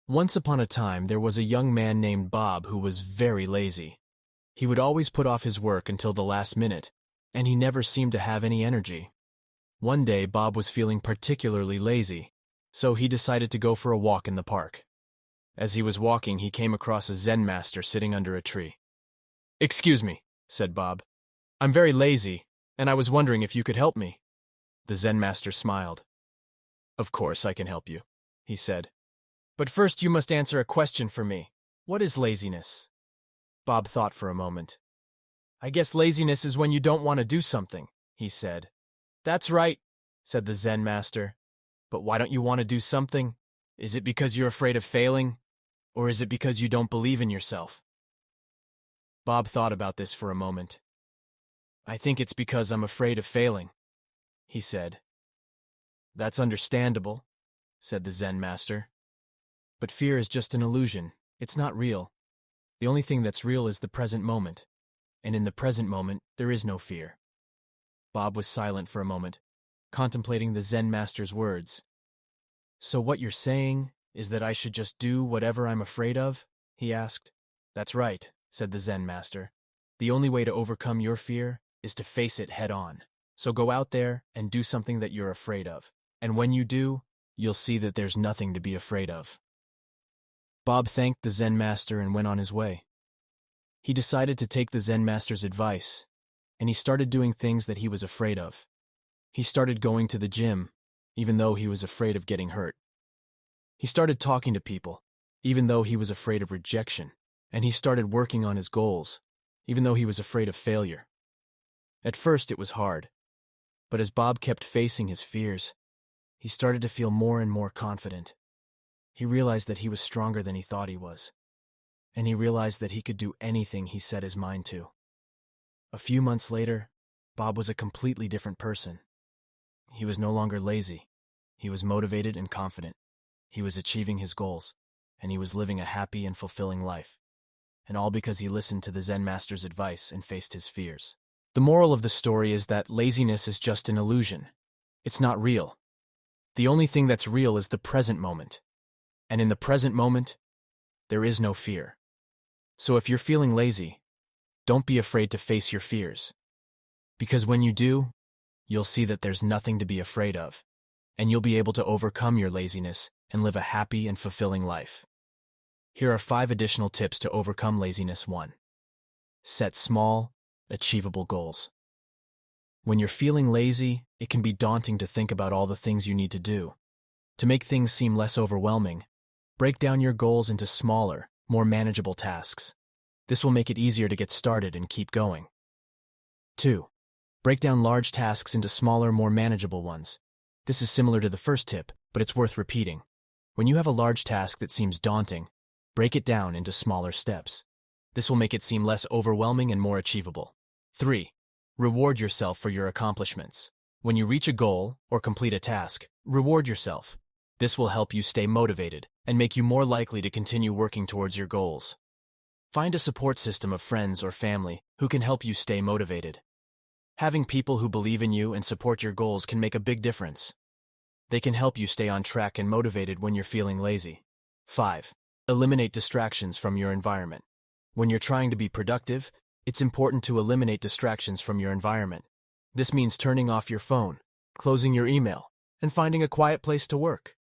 Once upon a time, there was a young man named Bob who was very lazy. He would always put off his work until the last minute, and he never seemed to have any energy. One day, Bob was feeling particularly lazy, so he decided to go for a walk in the park. As he was walking, he came across a Zen master sitting under a tree. "Excuse me," said Bob. "I'm very lazy, and I was wondering if you could help me." The Zen master smiled. "Of course I can help you," he said. "But first you must answer a question for me. What is laziness?" Bob thought for a moment. "I guess laziness is when you don't want to do something," he said. "That's right," said the Zen master. "But why don't you want to do something? Is it because you're afraid of failing? Or is it because you don't believe in yourself?" Bob thought about this for a moment. "I think it's because I'm afraid of failing," he said. "That's understandable," said the Zen master. "But fear is just an illusion. It's not real. The only thing that's real is the present moment. And in the present moment, there is no fear." Bob was silent for a moment, contemplating the Zen master's words. "So what you're saying is that I should just do whatever I'm afraid of?" he asked. "That's right," said the Zen master. "The only way to overcome your fear is to face it head on. So go out there and do something that you're afraid of. And when you do, you'll see that there's nothing to be afraid of." Bob thanked the Zen master and went on his way. He decided to take the Zen master's advice, and he started doing things that he was afraid of. He started going to the gym, even though he was afraid of getting hurt. He started talking to people, even though he was afraid of rejection. And he started working on his goals, even though he was afraid of failure. At first it was hard, but as Bob kept facing his fears, he started to feel more and more confident. He realized that he was stronger than he thought he was, and he realized that he could do anything he set his mind to. A few months later, Bob was a completely different person. He was no longer lazy. He was motivated and confident. He was achieving his goals, and he was living a happy and fulfilling life. And all because he listened to the Zen master's advice and faced his fears. The moral of the story is that laziness is just an illusion. It's not real. The only thing that's real is the present moment. And in the present moment, there is no fear. So if you're feeling lazy, don't be afraid to face your fears. Because when you do, you'll see that there's nothing to be afraid of, and you'll be able to overcome your laziness and live a happy and fulfilling life. Here are 5 additional tips to overcome laziness. 1. Set small, achievable goals. When you're feeling lazy, it can be daunting to think about all the things you need to do. To make things seem less overwhelming, break down your goals into smaller, more manageable tasks. This will make it easier to get started and keep going. 2. Break down large tasks into smaller, more manageable ones. This is similar to the first tip, but it's worth repeating. When you have a large task that seems daunting, break it down into smaller steps. This will make it seem less overwhelming and more achievable. 3. Reward yourself for your accomplishments. When you reach a goal or complete a task, reward yourself. This will help you stay motivated and make you more likely to continue working towards your goals. Find a support system of friends or family who can help you stay motivated. Having people who believe in you and support your goals can make a big difference. They can help you stay on track and motivated when you're feeling lazy. 5. Eliminate distractions from your environment. When you're trying to be productive, it's important to eliminate distractions from your environment. This means turning off your phone, closing your email, and finding a quiet place to work.